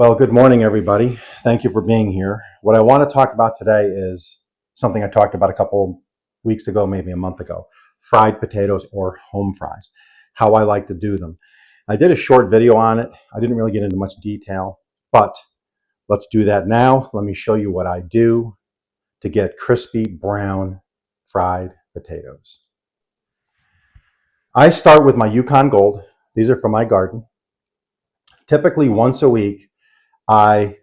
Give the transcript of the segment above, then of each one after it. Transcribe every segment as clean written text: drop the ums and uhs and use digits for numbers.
Well, good morning, everybody. Thank you for being here. What I want to talk about today is something I talked about a couple weeks ago, maybe a month ago: fried potatoes or home fries, how I like to do them. I did a short video on it. I didn't really get into much detail, but let's do that now. Let me show you what I do to get crispy brown fried potatoes. I start with my Yukon Gold. These are from my garden. Typically, once a week, I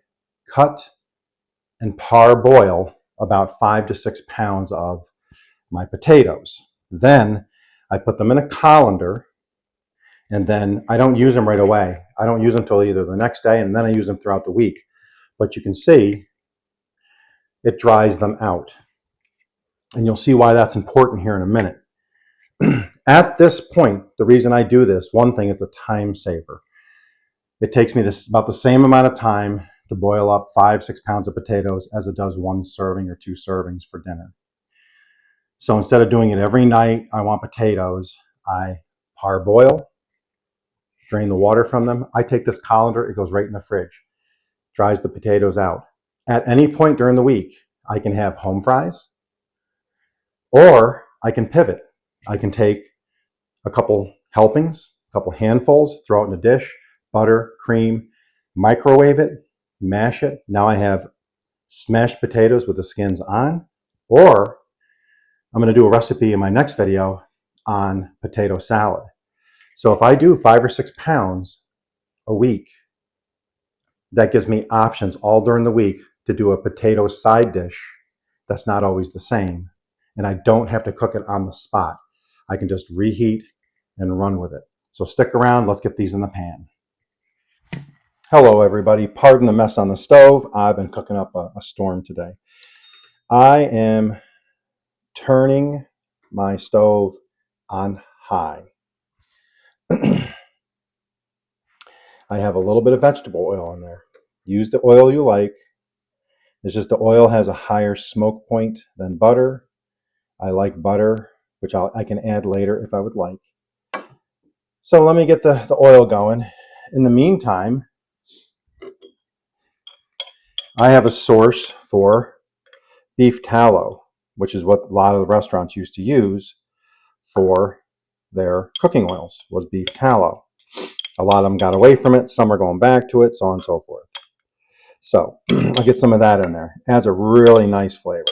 cut and parboil about 5 to 6 pounds of my potatoes. Then I put them in a colander, and then I don't use them right away. I don't use them until either the next day, and then I use them throughout the week. But you can see it dries them out. And you'll see why that's important here in a minute. At this point, the reason I do this, one thing, it's a time saver. It takes me about the same amount of time to boil up 5-6 pounds of potatoes as it does one serving or 2 servings for dinner. So instead of doing it every night, I want potatoes, I parboil, drain the water from them. I take this colander, it goes right in the fridge, dries the potatoes out. At any point during the week, I can have home fries, or I can pivot. I can take a couple helpings, a couple handfuls, throw it in a dish, butter, cream, microwave it, mash it. Now I have smashed potatoes with the skins on. Or I'm going to do a recipe in my next video on potato salad. So if I do 5 or 6 pounds a week, that gives me options all during the week to do a potato side dish that's not always the same. And I don't have to cook it on the spot. I can just reheat and run with it. So stick around, let's get these in the pan. Hello everybody, pardon the mess on the stove. I've been cooking up a storm today. I am turning my stove on high. I have a little bit of vegetable oil in there. Use the oil you like. It's just the oil has a higher smoke point than butter. I like butter, which I can add later if I would like. So let me get the oil going. In the meantime, I have a source for beef tallow, which is what a lot of the restaurants used to use for their cooking oils, was beef tallow. A lot of them got away from it. Some are going back to it, so on and so forth. So I'll get some of that in there. Adds a really nice flavor.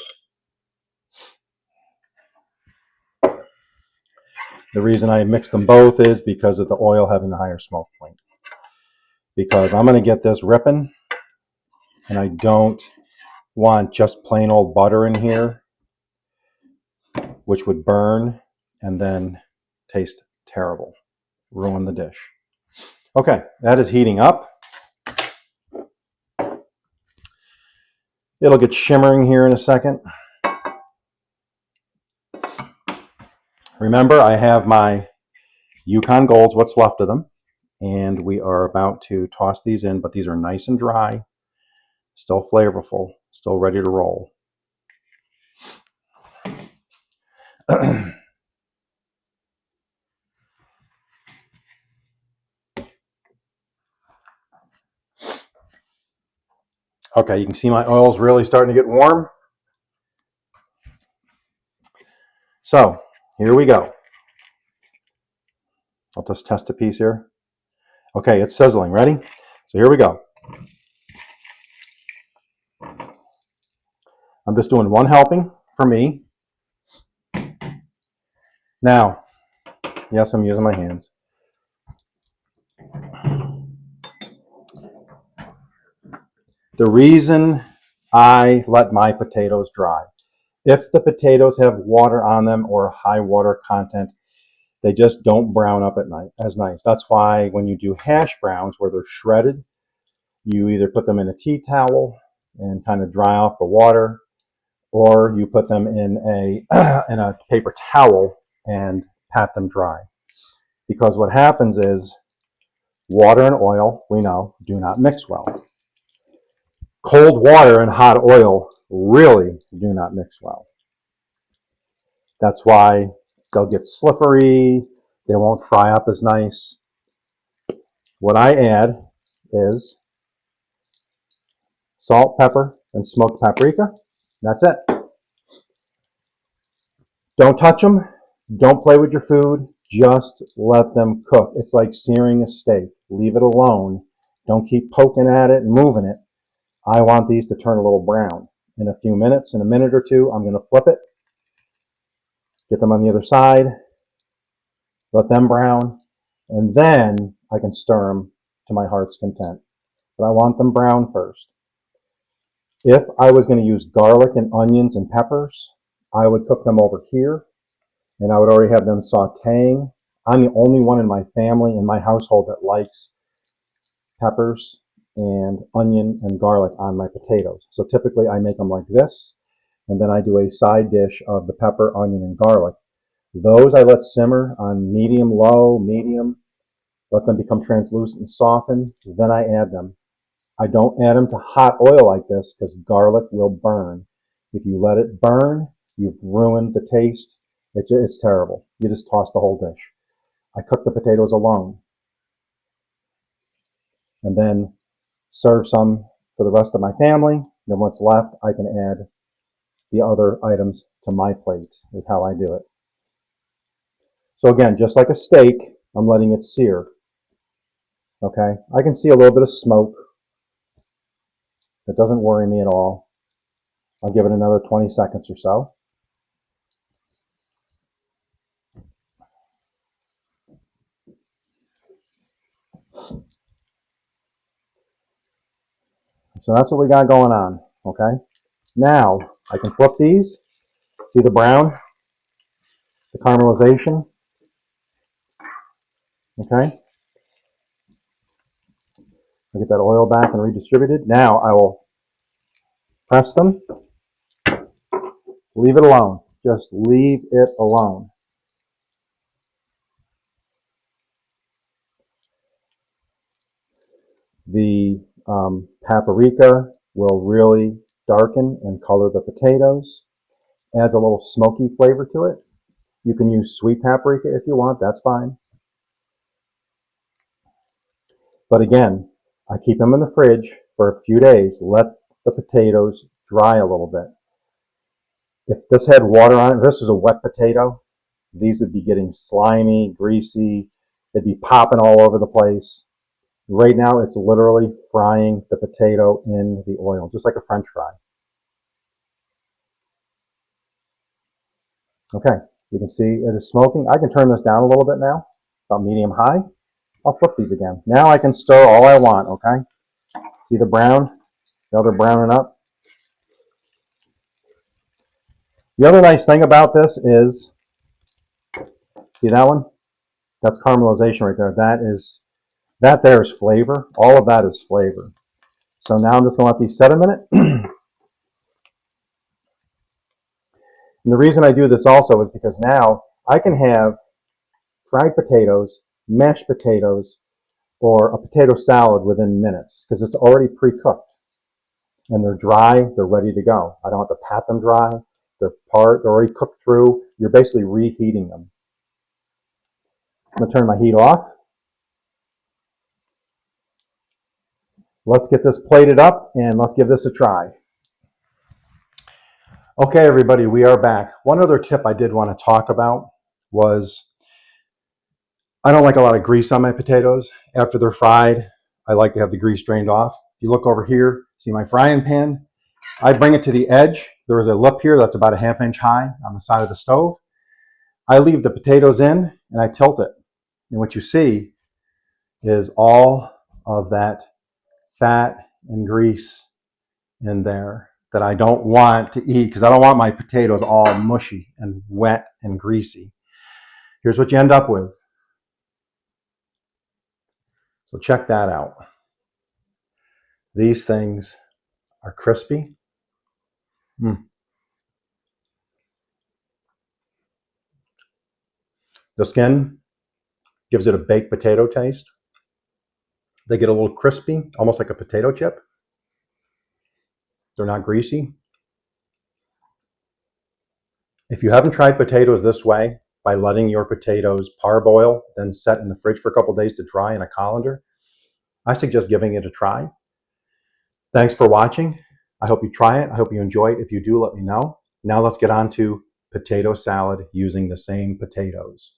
The reason I mix them both is because of the oil having the higher smoke point. Because I'm going to get this ripping, and I don't want just plain old butter in here, which would burn and then taste terrible, ruin the dish. Okay, that is heating up. It'll get shimmering here in a second. Remember, I have my Yukon Golds, what's left of them, and we are about to toss these in, but these are nice and dry, still flavorful, still ready to roll. Okay, you can see my oil's really starting to get warm. So here we go. I'll just test a piece here. Okay, it's sizzling. Ready? So here we go. I'm just doing one helping for me. Now, yes, I'm using my hands. The reason I let my potatoes dry, if the potatoes have water on them or high water content, they just don't brown up at night as nice. That's why when you do hash browns where they're shredded, you either put them in a tea towel and kind of dry off the water, or you put them in a paper towel and pat them dry. Because what happens is water and oil, we know, do not mix well. Cold water and hot oil really do not mix well. That's why they'll get slippery, they won't fry up as nice. What I add is salt, pepper, and smoked paprika. That's it. Don't touch them. Don't play with your food. Just let them cook. It's like searing a steak. Leave it alone. Don't keep poking at it and moving it. I want these to turn a little brown. In a few minutes, in a minute or two, I'm going to flip it, get them on the other side, let them brown, and then I can stir them to my heart's content. But I want them brown first. If I was going to use garlic and onions and peppers, I would cook them over here, and I would already have them sauteing. I'm the only one in my family, in my household, that likes peppers and onion and garlic on my potatoes. So typically I make them like this, and then I do a side dish of the pepper, onion, and garlic. Those I let simmer on medium, low, medium, let them become translucent and soften, then I add them. I don't add them to hot oil like this because garlic will burn. If you let it burn, you've ruined the taste. It's terrible. You just toss the whole dish. I cook the potatoes alone and then serve some for the rest of my family. Then what's left, I can add the other items to my plate, is how I do it. So again, just like a steak, I'm letting it sear. Okay, I can see a little bit of smoke. That doesn't worry me at all. I'll give it another 20 seconds or so. So that's what we got going on, okay? Now, I can flip these. See the brown? The caramelization? Okay? I get that oil back and redistributed. Now I will press them. Leave it alone. Just leave it alone. The paprika will really darken and color the potatoes. Adds a little smoky flavor to it. You can use sweet paprika if you want, that's fine. But again, I keep them in the fridge for a few days. Let the potatoes dry a little bit. If this had water on it, if this was a wet potato, these would be getting slimy, greasy. They'd be popping all over the place. Right now, it's literally frying the potato in the oil, just like a French fry. Okay, you can see it is smoking. I can turn this down a little bit now, about medium high. I'll flip these again. Now I can stir all I want, okay? See the brown? Now they're browning up. The other nice thing about this is, see that one? That's caramelization right there. That there is flavor. All of that is flavor. So now I'm just going to let these set a minute. And the reason I do this also is because now I can have fried potatoes, mashed potatoes, or a potato salad within minutes because it's already pre-cooked. And they're dry, they're ready to go. I don't have to pat them dry. They're already cooked through. You're basically reheating them. I'm going to turn my heat off. Let's get this plated up and let's give this a try. Okay, everybody, we are back. One other tip I did want to talk about was I don't like a lot of grease on my potatoes. After they're fried, I like to have the grease drained off. If you look over here, see my frying pan? I bring it to the edge. There is a lip here that's about a ½ inch high on the side of the stove. I leave the potatoes in and I tilt it. And what you see is all of that fat and grease in there that I don't want to eat because I don't want my potatoes all mushy and wet and greasy. Here's what you end up with. So check that out. These things are crispy. The skin gives it a baked potato taste. They get a little crispy, almost like a potato chip. They're not greasy. If you haven't tried potatoes this way, by letting your potatoes parboil, then set in the fridge for a couple days to dry in a colander, I suggest giving it a try. Thanks for watching. I hope you try it. I hope you enjoy it. If you do, let me know. Now let's get on to potato salad using the same potatoes.